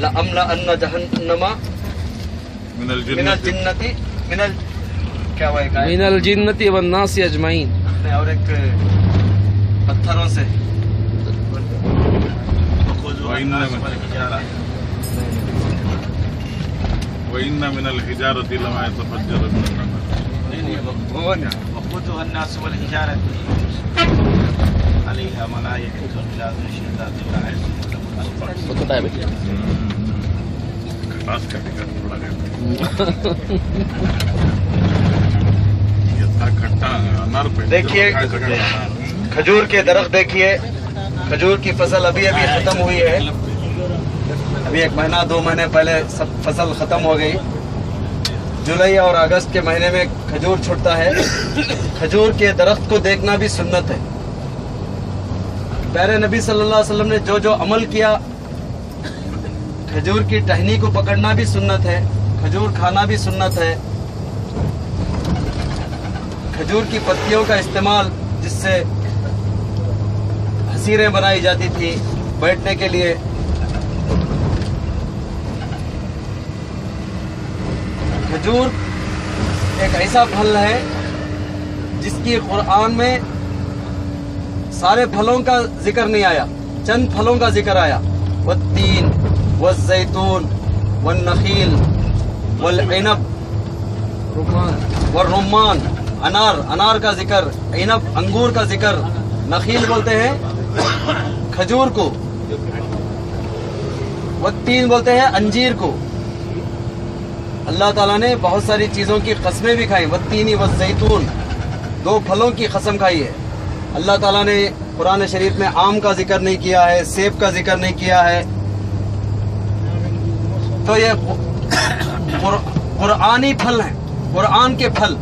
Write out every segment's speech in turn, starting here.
لأملأن جہنم من الجنتی کیا ہوا ایک من الجنتی والناس اجمعین. اور ایک پتھروں سے وَإِنَّ مِنَ الْحِجَارَةِ لَمَا يَتَفَجَّرُ مِنْهُ الْأَنْهَارُ وقودها الناس والحجارة عليها ملائكة غلاظ شداد لا يعصون بتا ہے بیٹا. کھٹاس کا ٹکر تھوڑا گیا یہ تھا کھٹا انار پہ دیکھیے کھجور کے درخت دیکھیے. کھجور کی فصل ابھی ختم ہوئی ہے. ابھی 1 مہینہ 2 مہینے پہلے سب فصل ختم ہو گئی. جولائی اور اگست کے مہینے میں کھجور چھٹتا ہے. کھجور کے درخت کو دیکھنا بھی سنت ہے. پیارے نبی صلی اللہ علیہ وسلم نے جو عمل کیا، کھجور کی ٹہنی کو پکڑنا بھی سنت ہے، کھجور کھانا بھی سنت ہے. کھجور کی پتیوں کا استعمال جس سے حصیریں بنائی جاتی تھی بیٹھنے کے لیے. کھجور ایک ایسا پھل ہے جس کی قرآن میں سارے پھلوں کا ذکر نہیں آیا، چند پھلوں کا ذکر آیا. والتین والزیتون والنخیل والعنب والرمان. انار کا ذکر، عنب انگور کا ذکر. نخیل بولتے ہیں کھجور کو، والتین بولتے ہیں انجیر کو. اللہ تعالیٰ نے بہت ساری چیزوں کی قسمیں بھی کھائی. والتین والزیتون 2 پھلوں کی قسم کھائی ہے. اللہ تعالیٰ نے قرآن شریف میں آم کا ذکر نہیں کیا ہے، سیب کا ذکر نہیں کیا ہے. تو یہ قرآنی پھل ہیں، قرآن کے پھل.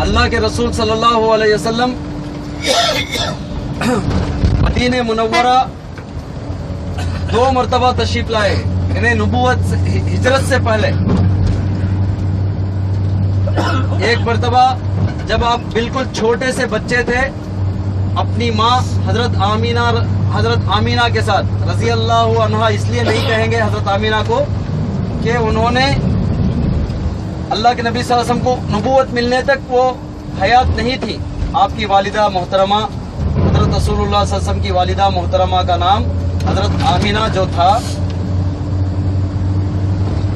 اللہ کے رسول صلی اللہ علیہ وسلم مدینہ منورہ 2 مرتبہ تشریف لائے، یعنی نبوت ہجرت سے پہلے. ایک مرتبہ جب آپ بالکل چھوٹے سے بچے تھے، اپنی ماں حضرت آمینہ کے ساتھ رضی اللہ عنہا، اس لیے نہیں کہیں گے حضرت آمینہ کو کہ انہوں نے اللہ کے نبی صلی اللہ علیہ وسلم کو نبوت ملنے تک وہ حیات نہیں تھی. آپ کی والدہ محترمہ حضرت رسول اللہ صلی اللہ علیہ وسلم کی والدہ محترمہ کا نام حضرت آمینہ جو تھا.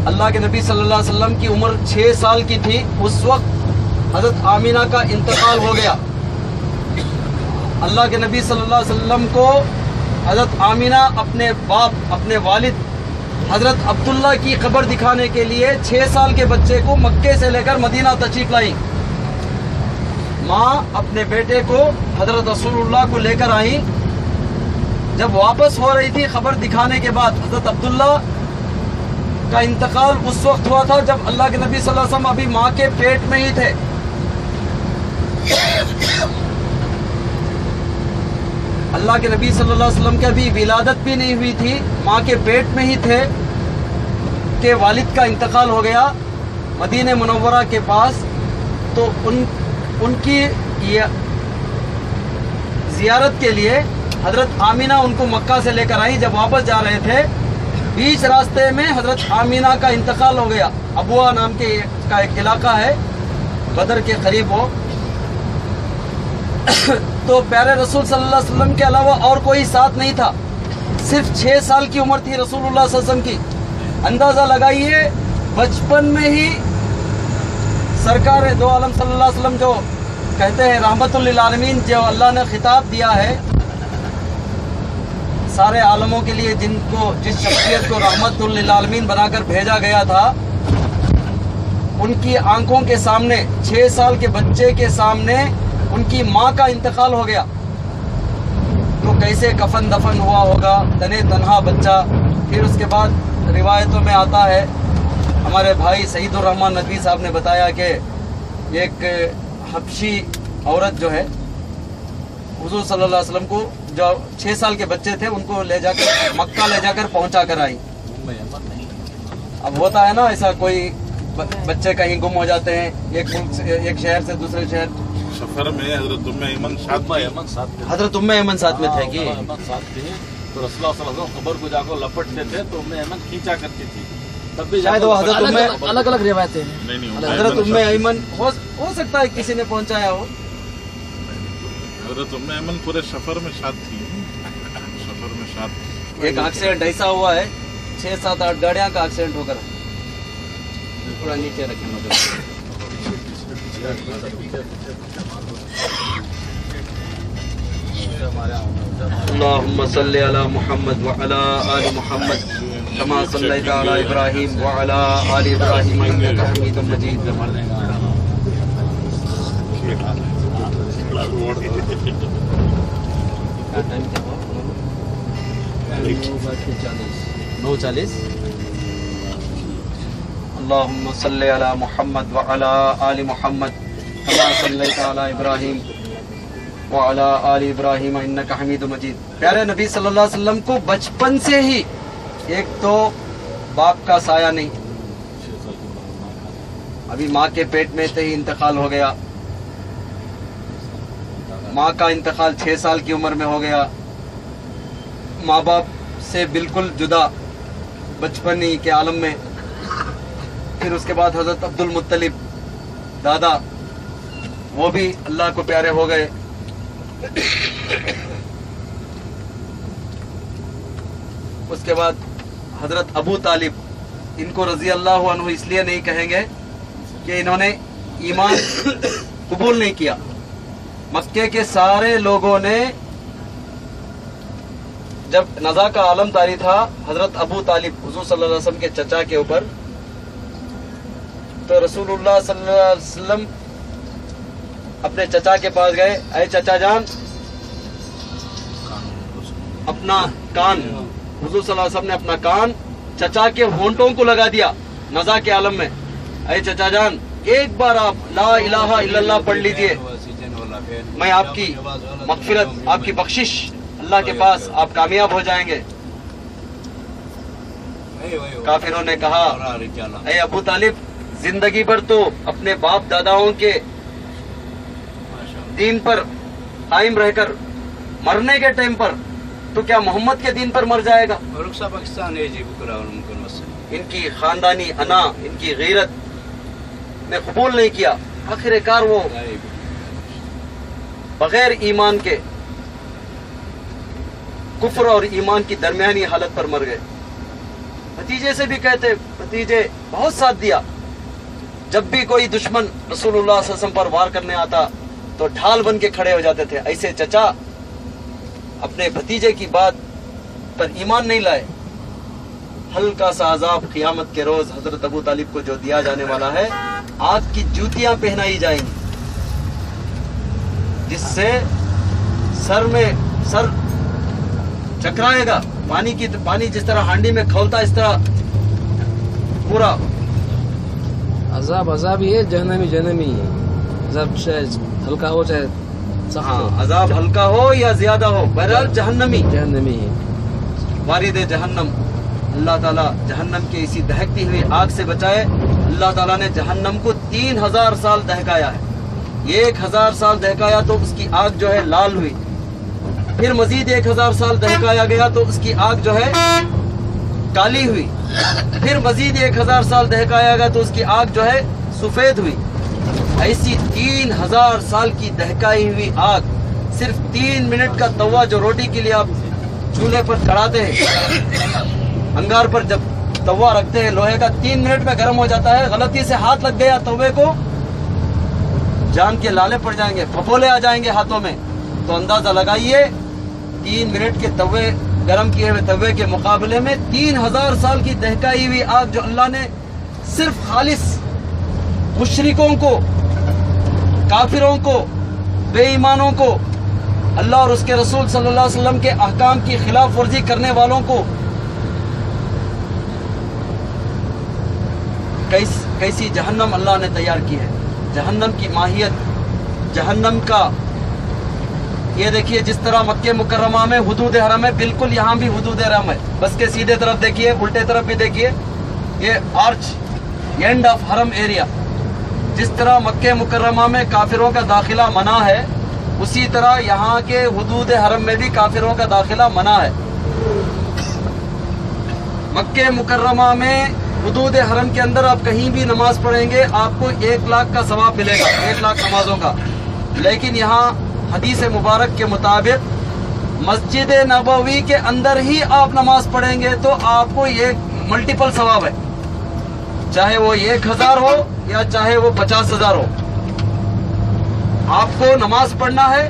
اللہ کے نبی صلی اللہ علیہ وسلم کی عمر 6 سال کی تھی. اس وقت حضرت آمینہ کا انتقال ہو گیا. اللہ کے نبی صلی اللہ علیہ وسلم کو حضرت آمینہ اپنے باپ، اپنے والد حضرت عبداللہ کی قبر دکھانے کے لیے 6 سال کے بچے کو مکے سے لے کر مدینہ تشریف لائی. ماں اپنے بیٹے کو حضرت رسول اللہ کو لے کر آئی. جب واپس ہو رہی تھی قبر دکھانے کے بعد، حضرت عبداللہ کا انتقال اس وقت ہوا تھا جب اللہ کے نبی صلی اللہ علیہ وسلم ابھی ماں کے پیٹ میں ہی تھے. اللہ کے نبی صلی اللہ علیہ وسلم کی ابھی ولادت بھی نہیں ہوئی تھی، ماں کے پیٹ میں ہی تھے کہ والد کا انتقال ہو گیا مدینہ منورہ کے پاس. تو ان کی زیارت کے لیے حضرت آمینہ ان کو مکہ سے لے کر آئی. جب واپس جا رہے تھے، بیچ راستے میں حضرت آمینہ کا انتقال ہو گیا. ابوا نام کا ایک علاقہ ہے بدر کے قریب ہو. تو پیارے رسول صلی اللہ علیہ وسلم کے علاوہ اور کوئی ساتھ نہیں تھا. صرف 6 سال کی عمر تھی رسول اللہ صلی اللہ علیہ وسلم کی. اندازہ لگائیے بچپن میں ہی سرکار دو عالم صلی اللہ علیہ وسلم جو کہتے ہیں رحمت للعالمین، جو اللہ نے خطاب دیا ہے سارے عالموں کے لیے، جس شخصیت کو رحمت للعالمین بنا کر بھیجا گیا تھا، ان کی آنکھوں کے سامنے 6 سال کے بچے کے سامنے ان کی ماں کا انتقال ہو گیا. تو کیسے کفن دفن ہوا ہوگا تنے تنہا بچہ. پھر اس کے بعد روایتوں میں آتا ہے، ہمارے بھائی سعید الرحمن ندوی صاحب نے بتایا کہ ایک حبشی عورت جو ہے حضور صلی اللہ علیہ وسلم کو، جو 6 سال کے بچے تھے، ان کو لے جا کر مکہ لے جا کر پہنچا کر آئی. اب ہوتا ہے نا ایسا، کوئی बच्चे कहीं गुम हो जाते हैं एक मुल्क से एक शहर से दूसरे शहर। सफर में हजरत उम्मे ऐमन साथ हजरत उम्मे ऐमन साथ में थे कि साथ थे तो रसूलुल्लाह सल्लल्लाहु अलैहि वसल्लम खबर को जाकर लपटते थे तो उम्मे ऐमन खींचा करती थी, तब भी शायद वो हजरत उम्मे अलग अलग रिवायतें हैं। नहीं हजरत उम्मे ऐमन हो सकता है किसी ने पहुंचाया हो। हजरत उम्मे ऐमन पूरे सफर में साथ थी, सफर में साथ। एक एक्सीडेंट ऐसा हुआ है 6, 7, 8 गाड़ियां का एक्सीडेंट होकर थोड़ा नीचे रखें मगर अल्लाहुम्मा सल्ली अला मुहम्मद व अला आलि मुहम्मद कमा सल्लैता अला इब्राहीम व अला आलि इब्राहीम इन्नका हमीदुम मजीद। टाइम क्या हुआ? 9:40। अल्लाहुम्मा सल्ली अला मुहम्मद व अला आलि मुहम्मद कमा सल्लैता अला इब्राहीम व अला आलि इब्राहीम इन्नका हमीदुम मजीद। प्यारे नबी सल्लल्लाहु अलैहि वसल्लम को बचपन से ही एक तो बाप का साया नहीं, अभी माँ के पेट में से ही इंतकाल हो गया, माँ का इंतकाल 6 साल की उम्र में हो गया, माँ बाप से बिल्कुल जुदा बचपन ही के आलम में। फिर उसके बाद हजरत अब्दुल मुत्तलिब दादा वो भी अल्लाह को प्यारे हो गए। उसके बाद हजरत अबू तालिब, इनको रजी अल्लाह अन्हु इसलिए नहीं कहेंगे कि इन्होंने ईमान कबूल नहीं किया। मक्के के सारे लोगों ने जब नज़ा का आलम तारी था हजरत अबू तालिब हुजूर सल्लल्लाहु अलैहि वसल्लम के चचा के ऊपर, तो रसूलुल्लाह सल्लल्लाहु अलैहि वसल्लम अपने चचा के पास गए, अरे चचा जान अपना कान, हुजूर सल्लल्लाहु अलैहि वसल्लम ने अपना कान चचा के होंठों को लगा दिया नज़ा के आलम में। अरे चचा जान एक बार आप ला इलाहा इल्लल्लाह पढ़ लीजिए, मैं आपकी मगफिरत, आपकी बख्शिश अल्लाह के पास आप कामयाब हो जाएंगे। काफिरों ने कहा अरे अबू तालिब जिंदगी भर तो अपने बाप दादाओं के दीन पर कायम रहकर मरने के टाइम पर तो क्या मोहम्मद के दीन पर मर जाएगा? इनकी खानदानी अना, इनकी गैरत ने कबूल नहीं किया। आखिरकार वो बगैर ईमान के कुफ्र और ईमान की दरमियानी हालत पर मर गए। भतीजे से भी कहते, भतीजे बहुत साथ दिया, जब भी कोई दुश्मन रसूलुल्लाह सल्लल्लाहु अलैहि वसल्लम पर वार करने आता तो ढाल बन के खड़े हो जाते थे। ऐसे चचा अपने भतीजे की बात पर ईमान नहीं लाए। हल्का सा अजाब क़यामत के रोज हजरत अबू तालिब को जो दिया जाने वाला है, आग की जूतियां पहनाई जाएंगी जिससे सर चकराएगा। पानी जिस तरह हांडी में खौलता इस तरह पूरा अजाब ही है, जहन्नमी है। अजाब चाहे हल्का हो चाहे सख्त हो। अजाब हल्का हो या ज्यादा हो, बहरहाल जहन्नमी है। वारिद जहन्नम, अल्लाह ताला जहन्नम की इसी दहकती हुई आग से बचाए। अल्लाह ताला ने जहन्नम को 3000 साल दहकाया है। 1000 साल दहकाया तो उसकी आग जो है लाल हुई, फिर मजीद 1000 साल दहकाया गया तो उसकी आग जो है काली हुई, फिर मजीद 1000 साल दहकाया गया तो उसकी आग जो है सफेद हुई। ऐसी 3000 साल की दहकाई हुई आग, सिर्फ 3 मिनट का तवा जो रोटी के लिए आप चूल्हे पर चढ़ाते हैं, अंगार पर जब तवा रखते हैं लोहे का, 3 मिनट में गर्म हो जाता है। गलती से हाथ लग गया तवे को, जान के लाले पड़ जाएंगे, फफोले आ जाएंगे हाथों में। तो अंदाजा लगाइए 3 मिनट के तवे, गर्म किए हुए तवे के मुकाबले में 3000 साल की दहकाई हुई आग जो अल्लाह ने सिर्फ खालिस मुशरिकों को, काफिरों को, बेईमानों को, अल्लाह और उसके रसूल सल्लल्लाहु अलैहि वसल्लम के अहकाम की खिलाफ वर्जी करने वालों को कैसी जहन्नम अल्लाह ने तैयार की है। जहन्नम की माहियत, जहन्नम का ये देखिए, जिस तरह मक्के मुकर्रमा में हुदूद हरम है, बिल्कुल यहाँ भी हुदूद हरम है। बस के सीधे तरफ देखिए, उल्टे तरफ भी देखिए, ये आर्च एंड ऑफ हरम एरिया। जिस तरह मक्के मुकर्रमा में काफिरों का दाखिला मना है, उसी तरह यहाँ के हुदूद हरम में भी काफिरों का दाखिला मना है। मक्के मुकर्रमा में हुदूद हरम के अंदर आप कहीं भी नमाज पढ़ेंगे आपको 1 लाख का सवाब मिलेगा, 1 लाख नमाजों का। लेकिन यहाँ हदीस मुबारक के मुताबिक मस्जिद नबवी के अंदर ही आप नमाज पढ़ेंगे तो आपको ये मल्टीपल सवाब है, चाहे वो 1000 हो या चाहे वो 50,000 हो। आपको नमाज पढ़ना है,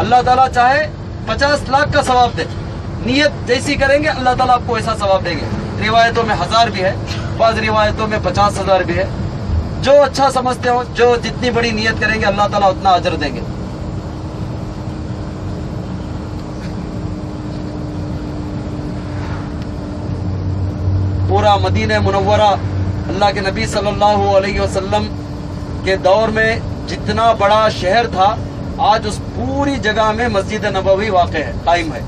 अल्लाह ताला चाहे 50 लाख का सवाब दे, नियत जैसी करेंगे अल्लाह ताला आपको ऐसा सवाब देंगे। रिवायतों में 1000 भी है, बाज़ रिवायतों में 50,000 भी है। जो अच्छा समझते हो, जो जितनी बड़ी नियत करेंगे अल्लाह ताला उतना अजर देंगे। पूरा मदीना मुनव्वरा अल्लाह के नबी सल्लल्लाहु अलैहि वसल्लम के दौर में जितना बड़ा शहर था, आज उस पूरी जगह में मस्जिद नबवी वाक़ है, कायम है।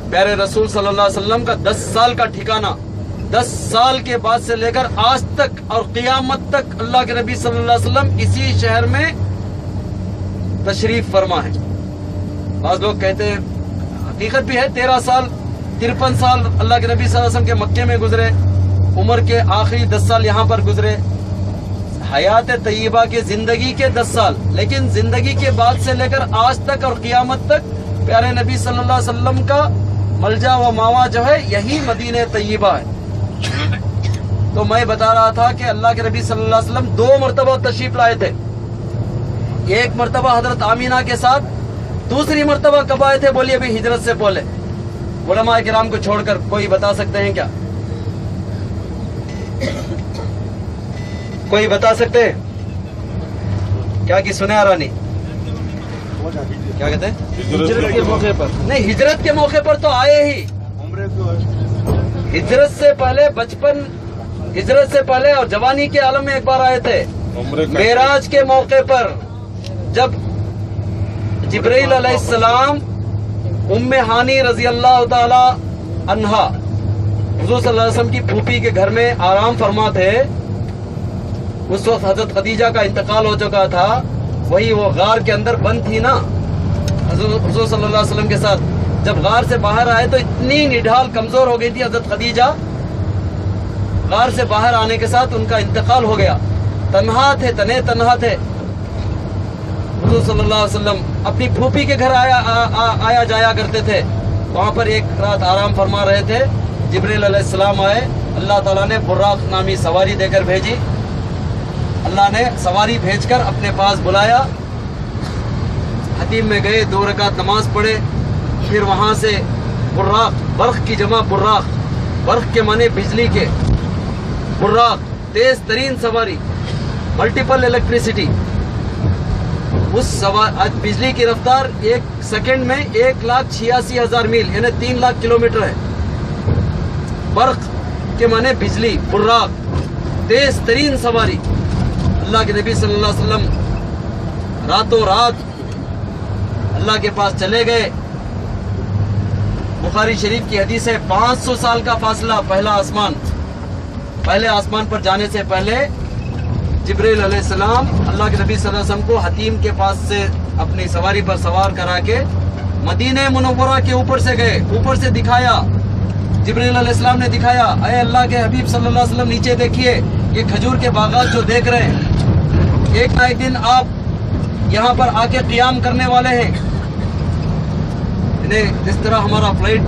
प्यारे रसूल सल्लल्लाहु अलैहि वसल्लम का 10 साल का ठिकाना, 10 साल के बाद से लेकर आज तक और क़ियामत तक अल्लाह के नबी सल्लल्लाहु अलैहि वसल्लम इसी शहर में तशरीफ फरमा है। बाज़ लोग कहते हैं, हकीकत भी है, 13 साल 53 साल अल्लाह के नबी सल्लल्लाहु अलैहि वसल्लम के मक्के में गुजरे, उम्र के आखिरी 10 साल यहाँ पर गुजरे, हयात तय्यबा के जिंदगी के 10 साल, लेकिन जिंदगी के बाद से लेकर आज तक और क़ियामत तक प्यारे नबी सल्लल्लाहु अलैहि वसल्लम का मलजा व मावा जो है यही मदीना तय्यबा है। तो मैं बता रहा था कि अल्लाह के नबी सल्लल्लाहु अलैहि वसल्लम 2 मरतबा तशरीफ लाए थे। एक मरतबा हजरत आमीना के साथ, दूसरी मरतबा कब आए थे बोलिए अभी हिजरत से पहले? उलमा किराम को छोड़कर कोई बता सकते हैं क्या? कोई बता सकते हैं क्या? कि सुने रानी क्या कहते हैं? हिजरत के मौके पर नहीं, हिजरत के मौके पर तो आए ही, हिजरत से पहले बचपन, हिजरत से पहले और जवानी के आलम में एक बार आए थे। मेराज के मौके पर जब जिब्रील अलैहिस्सलाम उम्मे हानी रजी अल्लाह ताला अन्हा हुजूर सल्लल्लाहु अलैहि वसल्लम की फूफी के घर में आराम फरमा थे, उस वक्त हजरत खदीजा का इंतकाल हो चुका था। वही वो गार के अंदर बंद थी ना हुजूर सल्लल्लाहु अलैहि वसल्लम के साथ। जब गार से बाहर आए तो इतनी निढाल कमजोर हो गई थी हजरत खदीजा, गार से बाहर आने के साथ उनका इंतकाल हो गया। तन्हा थे, तन्हा थे। हुजूर सल्लल्लाहु अलैहि वसल्लम अपनी फूफी के घर आया जाया करते थे। वहाँ पर एक रात आराम फरमा रहे थे, जिब्रील अलैहिस्सलाम आए, अल्लाह ताला ने बुर्राक नामी सवारी देकर भेजी। अल्लाह ने सवारी भेजकर अपने पास बुलाया, हतीम में गए, 2 रकात नमाज पढ़े, फिर वहाँ से बुर्राक, बर्ख की जमा बुर्राक, बर्ख के माने बिजली के, बुर्राक तेज तरीन सवारी, मल्टीपल इलेक्ट्रिसिटी, उस आज बिजली की रफ्तार 1 सेकंड में 1,86,000 मील यानी 3 लाख किलोमीटर है। बर्क के माने बिजली, बुर्राक, तेज तरीन सवारी। अल्लाह के नबी सल्लल्लाहु अलैहि वसल्लम रातों रात अल्लाह के पास चले गए। बुखारी शरीफ की हदीस है, 500 साल का फासला, पहले आसमान पर जाने से पहले जिब्रील अलैहिस्सलाम अल्लाह के नबी सल्लल्लाहु अलैहि वसल्लम को हतीम के पास से अपनी सवारी पर सवार करा के मदीने मुनव्वरा के ऊपर से गए, ऊपर से दिखाया, जिब्रील अलैहिस्सलाम ने दिखाया, अरे अल्लाह के हबीब सल्लल्लाहु अलैहि वसल्लम नीचे देखिए, ये खजूर के बागात जो देख रहे हैं, एक ना एक दिन आप यहाँ पर आके क़ियाम करने वाले हैं। जिस तरह हमारा फ्लाइट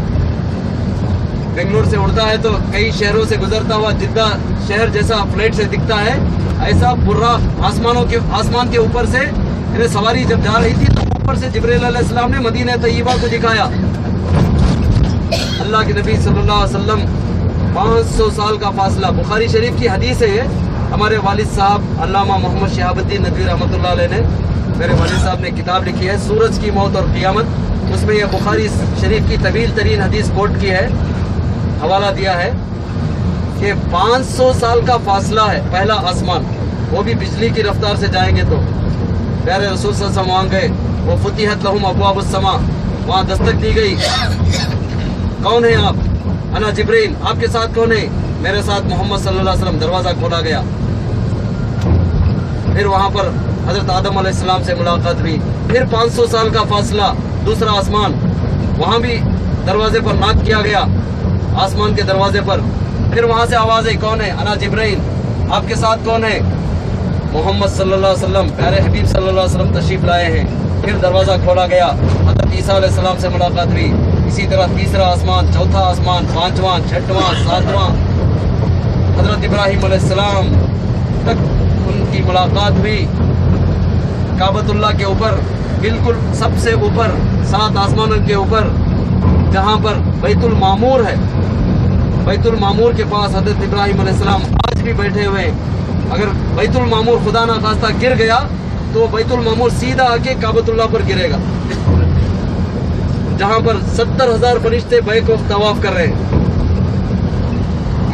बेंगलोर से उड़ता है तो कई शहरों से गुजरता हुआ जिद्दा शहर जैसा फ्लाइट से दिखता है, ऐसा बुर्राक आसमान के ऊपर से सवारी जब जा रही थी तो ऊपर से जिब्रील अलैहिस्सलाम ने मदीना तय्यबा को दिखाया। अल्लाह के नबी सल्लल्लाहु अलैहि वसल्लम 500 साल का फासला। बुखारी शरीफ की हदीस है, हमारे वालिद साहब अल्लामा मोहम्मद शहाबुद्दीन नदवी रहमतुल्लाह अलैह ने, मेरे वालिद साहब ने किताब लिखी है सूरज की मौत और क़ियामत, उसमें यह बुखारी शरीफ की तवील तरीन हदीस कोट की है, हवाला दिया है कि 500 साल का फासला है पहला आसमान, वो भी बिजली की रफ्तार से जाएंगे। तो प्यारे रसूल सल्लल्लाहु अलैहि वसल्लम वहाँ गए, वो फुतिहत लहुम अब्वाबुस समा, वहाँ दस्तक दी गई, कौन है आप? अना जिब्रील, आपके साथ कौन है? मेरे साथ मोहम्मद सल्लल्लाहु अलैहि वसल्लम, दरवाज़ा खोला गया। फिर वहाँ पर हज़रत आदम अलैहिस्सलाम से मुलाकात हुई। फिर 500 साल का फासला, दूसरा आसमान, वहाँ भी दरवाजे पर नॉक किया गया, आसमान के दरवाजे पर। फिर वहाँ से आवाज़ आई, कौन है? अना जिब्राइल, आपके साथ कौन है? मोहम्मद सल्लल्लाहु अलैहि वसल्लम, प्यारे हबीब सल्लल्लाहु अलैहि वसल्लम तशरीफ लाए हैं। फिर दरवाज़ा खोला गया, हज़रत ईसा अलैहिस्सलाम से मुलाकात हुई। इसी तरह तीसरा आसमान, चौथा आसमान, पांचवां, छठवां, सातवां, हज़रत इब्राहीम अलैहिस्सलाम तक उनकी मुलाकात हुई। काबतुल्लाह के ऊपर, बिल्कुल सबसे ऊपर, 7 आसमानों के ऊपर, जहाँ पर बैतुल मामूर है, बैतुल मामूर के पास हज़रत इब्राहीम अलैहिस्सलाम आज भी बैठे हुए हैं। अगर बैतुल मामूर खुदा ना खास्ता गिर गया तो बैतुल मामूर सीधा आके काबतुल्लाह पर गिरेगा, जहाँ पर 70,000 फरिश्ते बैक वक्त तवाफ कर रहे हैं।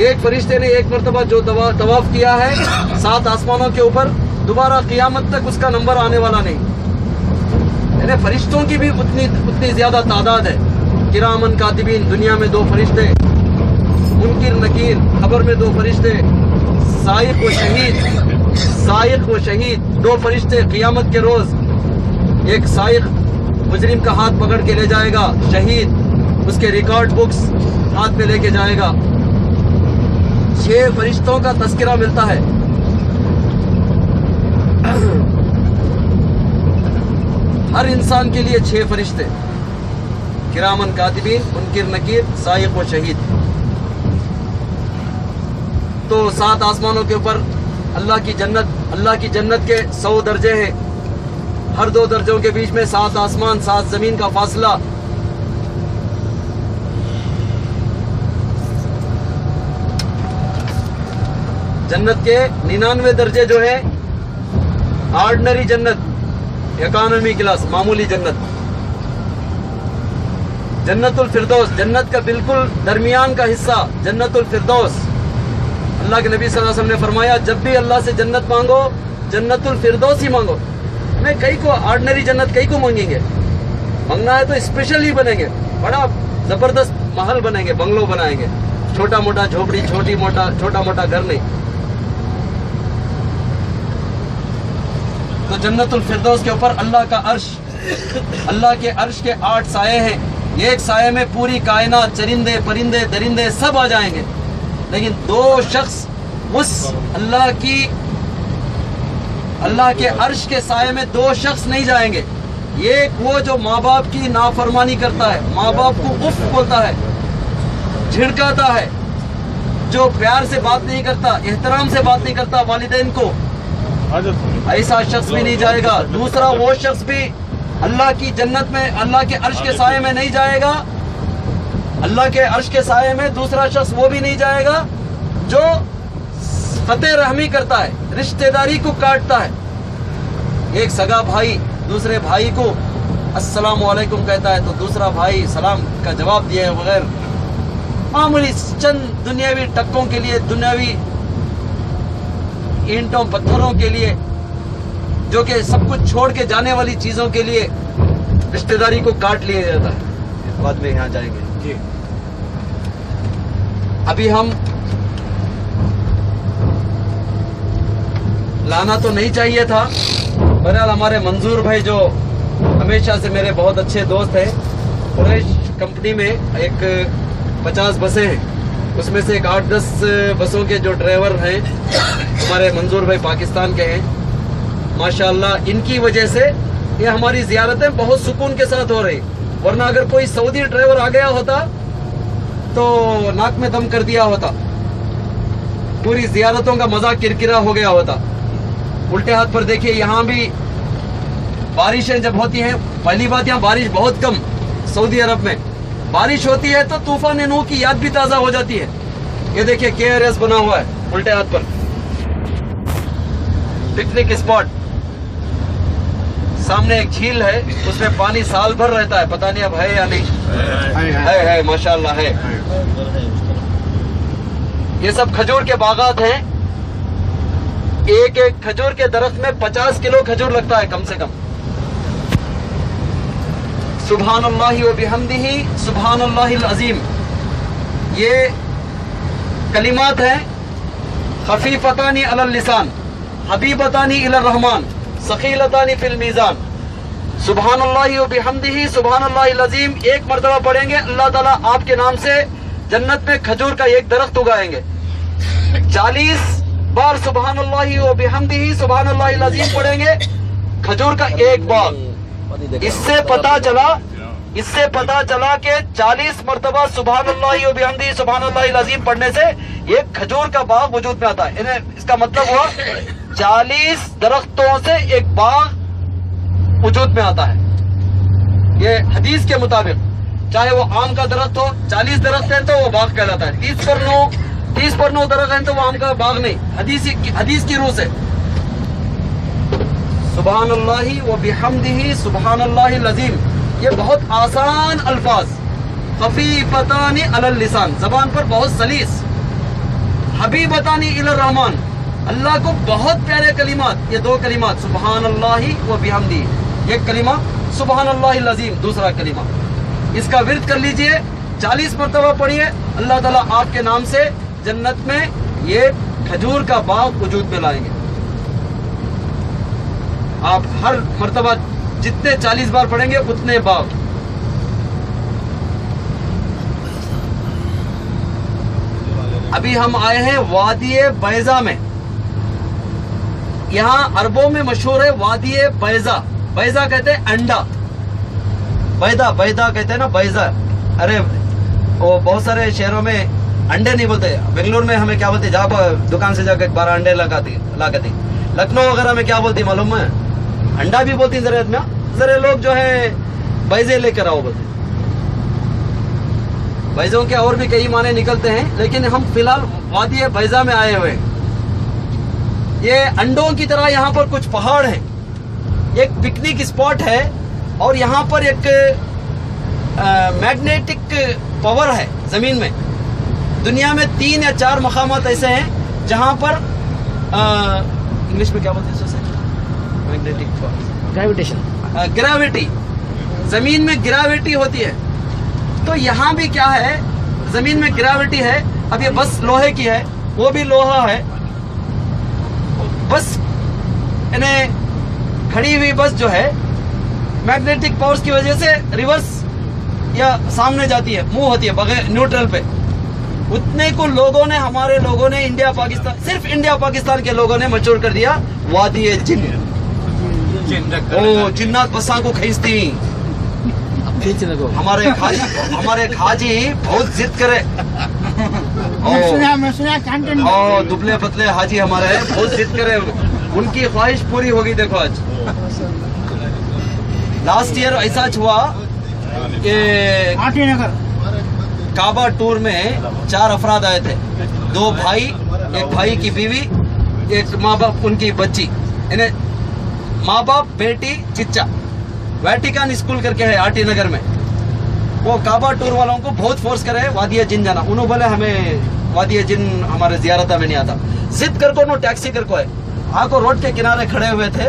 एक फरिश्ते ने एक मरतबा जो तवाफ किया है 7 आसमानों के ऊपर, दोबारा क़यामत तक उसका नंबर आने वाला नहीं। यानी फरिश्तों की भी उतनी ज्यादा तादाद है। किरामन कातिबीन, दुनिया में 2 फरिश्ते, मुनकिर नकीर, खबर में 2 फरिश्ते, साइक व शहीद 2 फरिश्ते क़यामत के रोज। एक साइक मुजरिम का हाथ पकड़ के ले जाएगा, शहीद उसके रिकॉर्ड बुक्स हाथ में लेके जाएगा। 6 फरिश्तों का तस्करा मिलता है। हर इंसान के लिए 6 फरिश्ते, किरामन कातिबीन, मुनकिर नकीर, साइक व शहीद। तो 7 आसमानों के ऊपर अल्लाह की जन्नत के 100 दर्जे हैं। हर 2 दर्जों के बीच में 7 आसमान, 7 जमीन का फासला। जन्नत के 99 दर्जे जो है, ऑर्डिनरी जन्नत, इकोनॉमी क्लास, मामूली जन्नत। जन्नतुल फिरदौस, जन्नत का बिल्कुल दरमियान का हिस्सा, जन्नतुल फिरदौस। अल्लाह के नबी सल्लल्लाहु अलैहि वसल्लम ने फरमाया, जब भी अल्लाह से जन्नत मांगो, जन्नतुल फिरदौस ही मांगो। नहीं कई को ऑर्डिनरी जन्नत कई को मांगेंगे, मांगना है तो स्पेशल ही बनेंगे, बड़ा जबरदस्त महल बनेंगे, बंगलो बनाएंगे, छोटा मोटा झोपड़ी, छोटा मोटा घर नहीं। तो जन्नतुल फिरदौस के ऊपर अल्लाह का अर्श, अल्लाह के अर्श के 8 साये हैं। एक साये में पूरी कायनात, चरिंदे परिंदे दरिंदे सब आ जाएंगे। लेकिन 2 शख्स उस अल्लाह के अर्श के साये में 2 शख्स नहीं जाएंगे। एक वो जो माँ बाप की नाफरमानी करता है, माँ बाप को उफ बोलता है, झिड़काता है, जो प्यार से बात नहीं करता, एहतराम से बात नहीं करता वालिदैन को, ऐसा शख्स भी नहीं जाएगा। दूसरा वो शख्स भी अल्लाह की जन्नत में, अल्लाह के अर्श के साये में नहीं जाएगा। अल्लाह के अर्श के साये में दूसरा शख्स वो भी नहीं जाएगा जो क़ते रहमी करता है, रिश्तेदारी को काटता है। एक सगा भाई दूसरे भाई को अस्सलामु अलैकुम कहता है तो दूसरा भाई सलाम का जवाब दिए बगैर मामूली चंद दुनियावी टक्कों के लिए, दुनियावी ईंटों पत्थरों के लिए, जो कि सब कुछ छोड़ के जाने वाली चीजों के लिए रिश्तेदारी को काट लिया जाता है। बाद में यहाँ जाएंगे जी। अभी हम लाना तो नहीं चाहिए था, बहरहाल हमारे मंजूर भाई जो हमेशा से मेरे बहुत अच्छे दोस्त हैं, कुरैश कंपनी में एक 50 बसें हैं, उसमें से एक 8-10 बसों के जो ड्राइवर हैं हमारे मंजूर भाई पाकिस्तान के हैं। माशाअल्लाह इनकी वजह से ये हमारी ज़ियारतें बहुत सुकून के साथ हो रही, वरना अगर कोई सऊदी ड्राइवर आ गया होता तो नाक में दम कर दिया होता, पूरी ज़ियारतों का मजा किरकिरा हो गया होता। उल्टे हाथ पर देखिए, यहाँ भी बारिशें जब होती हैं, पहली बात यहाँ बारिश बहुत कम, सऊदी अरब में बारिश होती है तो तूफान नूह की याद भी ताज़ा हो जाती है। ये देखिए KRS बना हुआ है उल्टे हाथ पर, पिकनिक स्पॉट। सामने एक झील है, उसमें पानी साल भर रहता है, पता नहीं अब है या नहीं। है माशाल्लाह है। ये सब खजूर के बागात हैं। एक एक खजूर के दरख्त में 50 किलो खजूर लगता है कम से कम। सुभानअल्लाहि व बिहम्दिही सुभानअल्लाहिल अज़ीम। ये कलिमात हैं खफीफतानी अलल लिसान हबीबतानी इलर रहमान सखीलतानी फिल मीज़ान। सुबहानल्लाहि व बिहम्दिही सुबहानल्लाहिल अज़ीम एक मर्तबा पढ़ेंगे, अल्लाह ताला आपके नाम से जन्नत में खजूर का एक दरख्त उगाएंगे। 40 बार सुबहानल्लाहि व बिहम्दिही सुबहानल्लाहिल अज़ीम पढ़ेंगे, खजूर का एक बाग। इससे पता चला कि 40 मर्तबा सुबहानल्लाहि व बिहम्दिही सुबहानल्लाहिल अज़ीम पढ़ने से एक खजूर का बाग वजूद में आता है। इसका मतलब हुआ 40 दरख्तों से एक बाग वजूद में आता है। ये हदीस के मुताबिक, चाहे वो आम का दरख्त हो, 40 दरख्त है तो वो बाग कहलाता है। 30 पर 9 दरख्त है तो वो आम का बाग नहीं, हदीस की रूह से। सुबहानल्लाहि व बिहम्दिही सुबहानल्लाहिल अज़ीम, ये बहुत आसान अल्फाज, खफीफतानी अलल लिसान, जबान पर बहुत सलीस। हबीबतानी इलर रहमान, अल्लाह को बहुत प्यारे कलिमात, ये 2 कलिमात सुबहानल्लाहि व बिहम्दिही, एक कलिमा सुबहानल्लाहिल अज़ीम, दूसरा कलिमा। इसका विर्द कर लीजिए, 40 मरतबा पढ़िए, अल्लाह ताला आपके नाम से जन्नत में ये खजूर का बाग वजूद में लाएंगे। आप हर मरतबा जितने 40 बार पढ़ेंगे उतने बाग। अभी हम आए हैं वादी बैजा में। यहाँ अरबों में मशहूर है वादी बैजा। बैजा कहते हैं अंडा, बैदा कहते हैं ना, बैजा। अरे वो बहुत सारे शहरों में अंडे नहीं बोलते, बेंगलुरु में हमें क्या बोलते, जहाँ दुकान से जाकर 12 अंडे लगाती। लखनऊ वगैरह में क्या बोलती मालूम है, अंडा भी बोलती जरा में, जरा लोग जो है बैजे लेकर आओ बोलते। बैजों के और भी कई माने निकलते हैं, लेकिन हम फिलहाल वादी बैजा में आए हुए हैं। ये अंडों की तरह यहाँ पर कुछ पहाड़ है, एक पिकनिक स्पॉट है, और यहाँ पर एक मैग्नेटिक पावर है जमीन में। दुनिया में 3 या 4 मकामात ऐसे हैं जहाँ पर इंग्लिश में क्या बोलते हैं उसे, मैग्नेटिक पावर, ग्रेविटी, जमीन में ग्रेविटी होती है। तो यहाँ भी क्या है, जमीन में ग्रेविटी है। अब ये बस लोहे की है, वो भी लोहा है, बस इन्हें खड़ी हुई बस जो है मैग्नेटिक पावर्स की वजह से रिवर्स या सामने जाती है, मूव होती है बगैर न्यूट्रल पे। उतने को लोगों ने, हमारे लोगों ने, इंडिया पाकिस्तान, सिर्फ इंडिया पाकिस्तान के लोगों ने मशहूर कर दिया वादी जिन। ओ जिन्नात बसा को खींचती। हमारे खाजी बहुत जिद करे। और दुबले पतले हाजी हमारे बहुत जिद करे, उनकी ख्वाहिश पूरी होगी। देखो आज लास्ट ईयर ऐसा हुआ कि काबा टूर में 4 अफराद आए थे, 2 भाई, एक भाई की बीवी, एक माँ बाप उनकी बच्ची, इन्हें माँ बाप बेटी चिच्चा। वेटिकन स्कूल करके है आटी नगर में। वो काबा टूर वालों को बहुत फोर्स करे वादी जिन जाना। उन्होंने बोले हमें वादी जिन हमारे जियारत में नहीं आता। जिद कर को टैक्सी कर को है, आको रोड के किनारे खड़े हुए थे।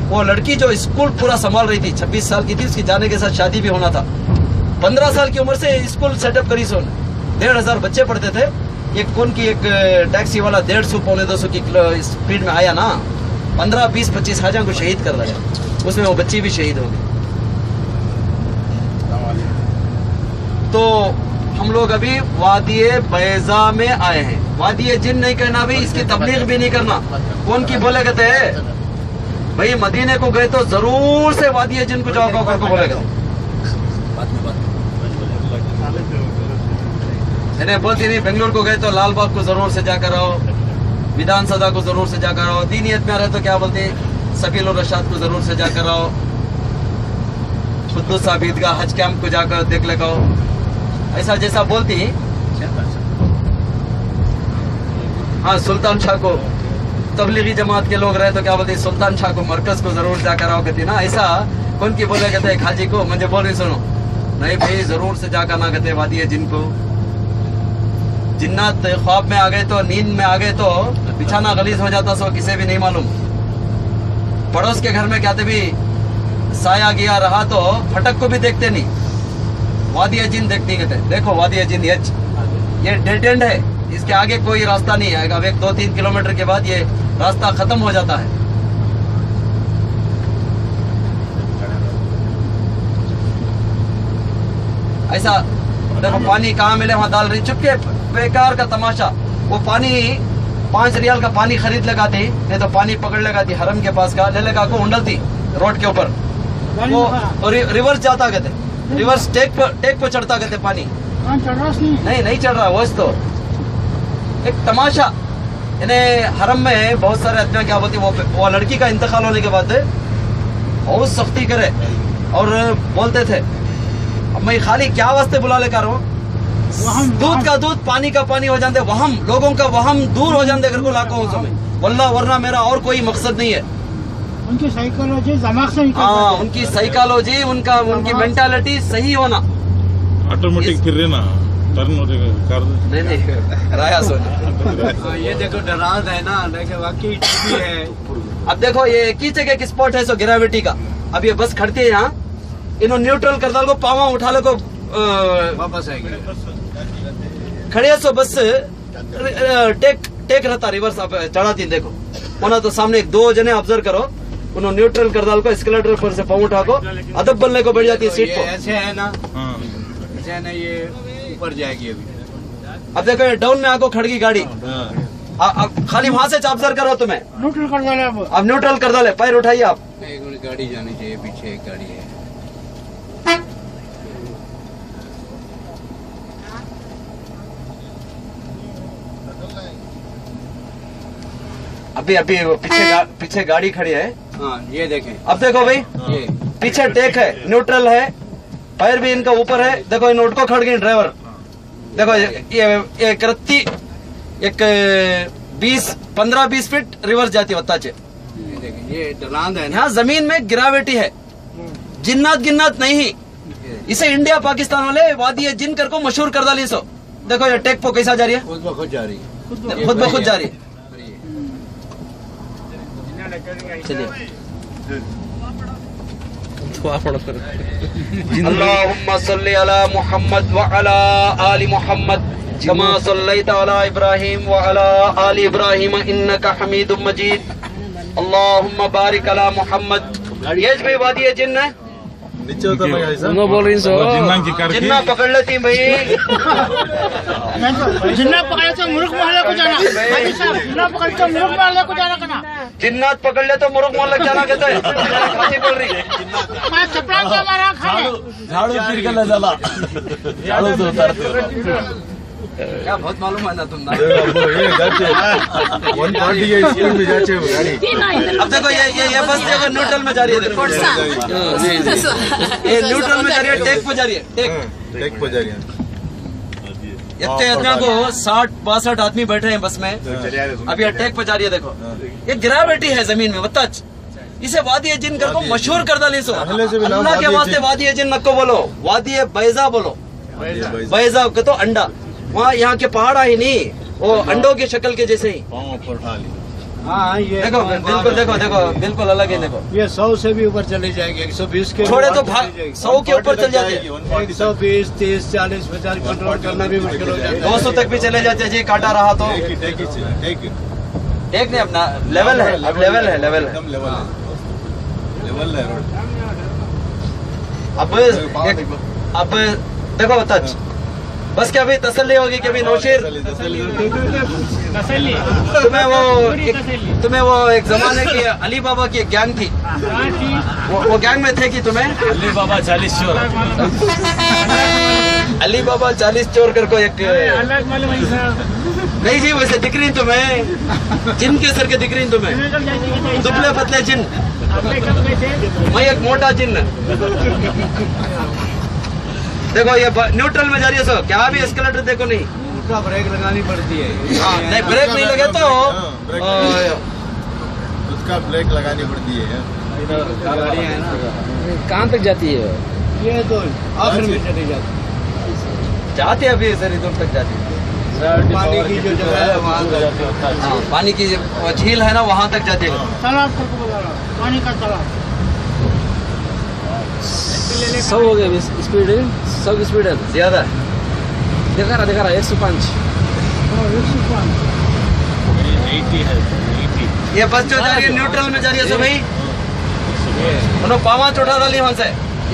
वो लड़की जो स्कूल पूरा संभाल रही थी, 26 साल की थी, उसकी जाने के साथ शादी भी होना था। 15 साल की उम्र से स्कूल सेटअप करी सोन। 1,500 बच्चे पढ़ते थे। एक टैक्सी वाला 150 पौने 200 की स्पीड में आया ना, 15, 20, 25 हाजा को शहीद कर दिया। उसमें वो बच्ची भी शहीद हो गई। तो हम लोग अभी वादी बैजा में आए हैं। वादी जिन नहीं कहना भाई, इसकी तबलीग भी नहीं करना। कौन की बोले कहते हैं भाई, मदीने को गए तो जरूर से वादी जिन को जाओ करके बोले कहते। बोलती नहीं, बेंगलुरु को गए तो लाल बाग को जरूर से जाकर आओ, विधान सभा को जरूर से जाकर आओ। दीनियत में आ रहे तो क्या बोलते, सबील और रशाद को जरूर से जाकर आओ, खुद्दूस साहब ईदगाह हज कैंप को जाकर देख ले आओ। ऐसा जैसा बोलती। हाँ, सुल्तान शाह को, तबलीगी जमात के लोग रहे तो क्या बोलते, सुल्तान शाह को मरकज को जरूर जाकर आओ कहती ना। ऐसा कौन की बोले कहते हैं खाजी को, मुझे बोल रही सुनो, नहीं भाई जरूर से जाकर ना कहते वादी जिनको। जिन्नात ख्वाब में आ गए तो, नींद में आ गए तो बिछाना गलीज हो जाता, सो किसे भी नहीं मालूम। पड़ोस के घर में क्या थे भी साया गया रहा तो फटक को भी देखते नहीं, वादी जिन देखती कहते। देखो वादी जिन ये डेड एंड है, इसके आगे कोई रास्ता नहीं है। अब 1-2-3 किलोमीटर के बाद ये रास्ता खत्म हो जाता है। ऐसा देखो पानी कहाँ मिले वहाँ डाल रही, चुपके बेकार का तमाशा। वो पानी 5 रियाल का पानी खरीद लगाती, नहीं तो पानी पकड़ लगाती हरम के पास का, ले लगा को उंडलती रोड के ऊपर, वो रिवर्स जाता कहते, रिवर्स टेक पर चढ़ता कहते पानी। नहीं चढ़ रहा, वो तो एक तमाशा। इन्हें हरम में बहुत सारे आदमी क्या बोलती, वो लड़की का इंतकाल होने के बाद बहुत सख्ती करे और बोलते थे अब मैं खाली क्या वास्ते बुला लेकर हूँ, दूध का दूध पानी का पानी हो जाते, वहम लोगों का वहम दूर हो जाते कर को लाखों समय, वल्लाह वरना मेरा और कोई मकसद नहीं है। उनकी साइकोलॉजी दिमाग से निकल हाँ, उनकी साइकोलॉजी, उनकी मेंटालिटी सही होना। ऑटोमेटिक फिर रहे ना टर्न कर दे। नहीं राया सोना। ये देखो डराव है ना, देखो वाकई भी है। अब देखो ये की जगह की स्पॉट है सो ग्रेविटी का। अब ये बस खड़ती है यहाँ, इन्हों न्यूट्रल कर डाल को, पावा उठा लो को वापस आएगी। खड़े सो बस टेक रहता रिवर्स आप चढ़ाती। देखो होना तो सामने 2 जने ऑब्जर्व करो, उन्होंने न्यूट्रल कर डाल को, एस्केलेटर पर से पाँव उठा को अदब बनने को बैठ जाती है सीट ये पर। ऐसे है ना, ऐसे है ना, ये ऊपर जाएगी अभी। अब देखो ये डाउन में आको खड़गी गाड़ी, अब खाली वहां से ऑब्जर्व करो तुम्हें। न्यूट्रल कर डाले अब न्यूट्रल कर डाले, पैर उठाइए आप। एक गाड़ी जानी चाहिए, पीछे एक गाड़ी है। अभी पीछे गाड़ी खड़ी है। हाँ ये देखें, अब देखो भाई ये पीछे टेक है, न्यूट्रल है, पैर भी इनका ऊपर है। देखो इन उठको खड़ गई ड्राइवर। देखो ये करती एक 15-20 फीट रिवर्स जाती है बताचे। ये देखें, ये डरांद है ना। यहाँ जमीन में ग्रेविटी है, जिन्नात गिन्नात नहीं। इसे इंडिया पाकिस्तान वाले वादी जिन कर को मशहूर कर डाली सो। देखो ये टेक पो कैसा जा रही है, खुद ब खुद जा रही है, खुद ब खुद जा रही है। चलिए अल्लाहुम्मा सल्ली अला मुहम्मद व अला आलि मुहम्मद कमा सल्लैता अला इब्राहिम व अला आलि इब्राहिम इन्नका हमीदुम मजीद। अल्लाहुम्मा बारिक अला मुहम्मद। ये भाई वादी है जिन्न है, नीचे होता है ऐसा बोल रही सो जिन्ना की करके जिन्ना पकड़ लेती भाई। जिन्ना पकड़े तो मुर्ख मोहल्ले को जाना, हाजी साहब जिन्ना पकड़े तो मुर्ख मोहल्ले को जाना करना। जिन्नात पकड़ ले तो मुर्ख मोहल्ले जाना कहते हैं। खाती बोल रही मैं चपड़ा से मारा खाने झाड़ू फिर के ले जाला, झाड़ू से उतारते क्या बहुत मालूम है ना तुम ना। अब देखो ये बस देखो न्यूट्रल में जा रही है, देखो ये न्यूट्रल में जा रही है, टेक पे जा रही है, टेक पे जा रही है। इतने को 60-62 आदमी बैठे हैं बस में। अब ये टेक पे जा रही है। देखो ये ग्रेविटी है जमीन में बता, इसे वादी जिन कर को मशहूर कर डाली सो। अल्लाह के वास्ते वादी जिन नको बोलो, वादी बैजा बोलो। बैजा के तो अंडा, वहाँ यहाँ के पहाड़ ही नहीं, वो अंडों की शक्ल के जैसे ही। हाँ ये देखो बिल्कुल, देखो बिल्कुल अलग है। देखो ये 100 से भी ऊपर चली जाएगी, 120 के छोड़े तो 100 के ऊपर चल जाते हैं, 120, 30, 40, 50 कंट्रोल करना भी मुश्किल हो जाता है। 200 तक भी चले जाते हैं जी, काटा रहा तो। एक नहीं अपना लेवल है, अब लेवल है। अब देखो बता, बस क्या अभी तसल्ली होगी कि अभी नौशीर तुम्हें वो एक जमाने की अली बाबा की एक गैंग थी, वो गैंग में थे कि तुम्हें अली बाबा 40 चोर, अली बाबा 40 चोर कर को एक नहीं जी, वैसे दिख रही तुम्हें, जिन के सर के दिख रही तुम्हें, दुबले पतले जिन, मैं एक मोटा जिन। देखो ये न्यूट्रल में जा रही है सो, क्या भी एस्केलेटर देखो नहीं, उसका ब्रेक लगानी पड़ती है। नहीं ब्रेक नहीं लगे तो उसका ब्रेक लगानी पड़ती है। गाड़ियाँ है ना, कहाँ तक जाती है? ये तो आखिर में चली जाती जाते अभी सर दूर तक जाती है। पानी की जो जगह है वहाँ तक। हाँ, पानी की जो झील है ना वहाँ तक जाती है। तालाब को बोला, पानी का तालाब। 100 हो गया स्पीड है, 100 की स्पीड है ज्यादा दिखा रहा 105। 80 है 80 ये बस जो जा रही है न्यूट्रल में जा रही है सो भाई उन्होंने पावा चौथा डाली वहां से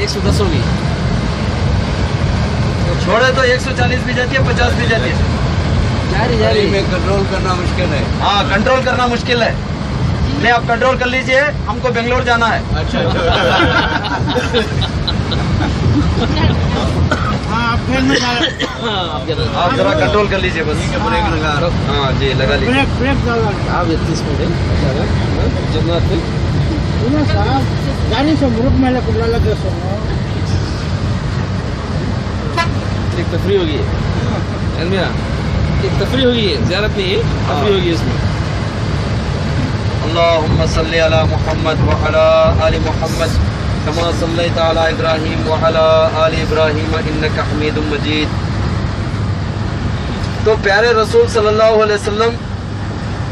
110 होगी। छोड़े तो 140 भी जाती है 50 भी जाती है। जा रही गाड़ी में कंट्रोल करना मुश्किल है। हाँ कंट्रोल करना मुश्किल है। नहीं आप कंट्रोल कर लीजिए, हमको बेंगलोर जाना है। अच्छा हाँ आप ट्रेन में जा रहे हैं। आप क्या आप जरा कंट्रोल कर लीजिए बस। ब्रेक लगा हाँ जी लगा लीजिए। ब्रेक ब्रेक डाला आप 30 मिनट जगन्नाथ पे सुनो साहब गाड़ी से मुरुक में लगे सुनो एक तफरी होगी अलमीरा, एक तफरी होगी, ज़ियारत नहीं है, तफरी होगी इसमें। अल्लाहुम्मा सल्ली अला मुहम्मद व अला आलि मुहम्मद कमा सल्लैता अला इब्राहीम व अला आलि इब्राहीम इन्नका हमीदुम मजीद। तो प्यारे रसूल सल्लल्लाहु अलैहि वसल्लम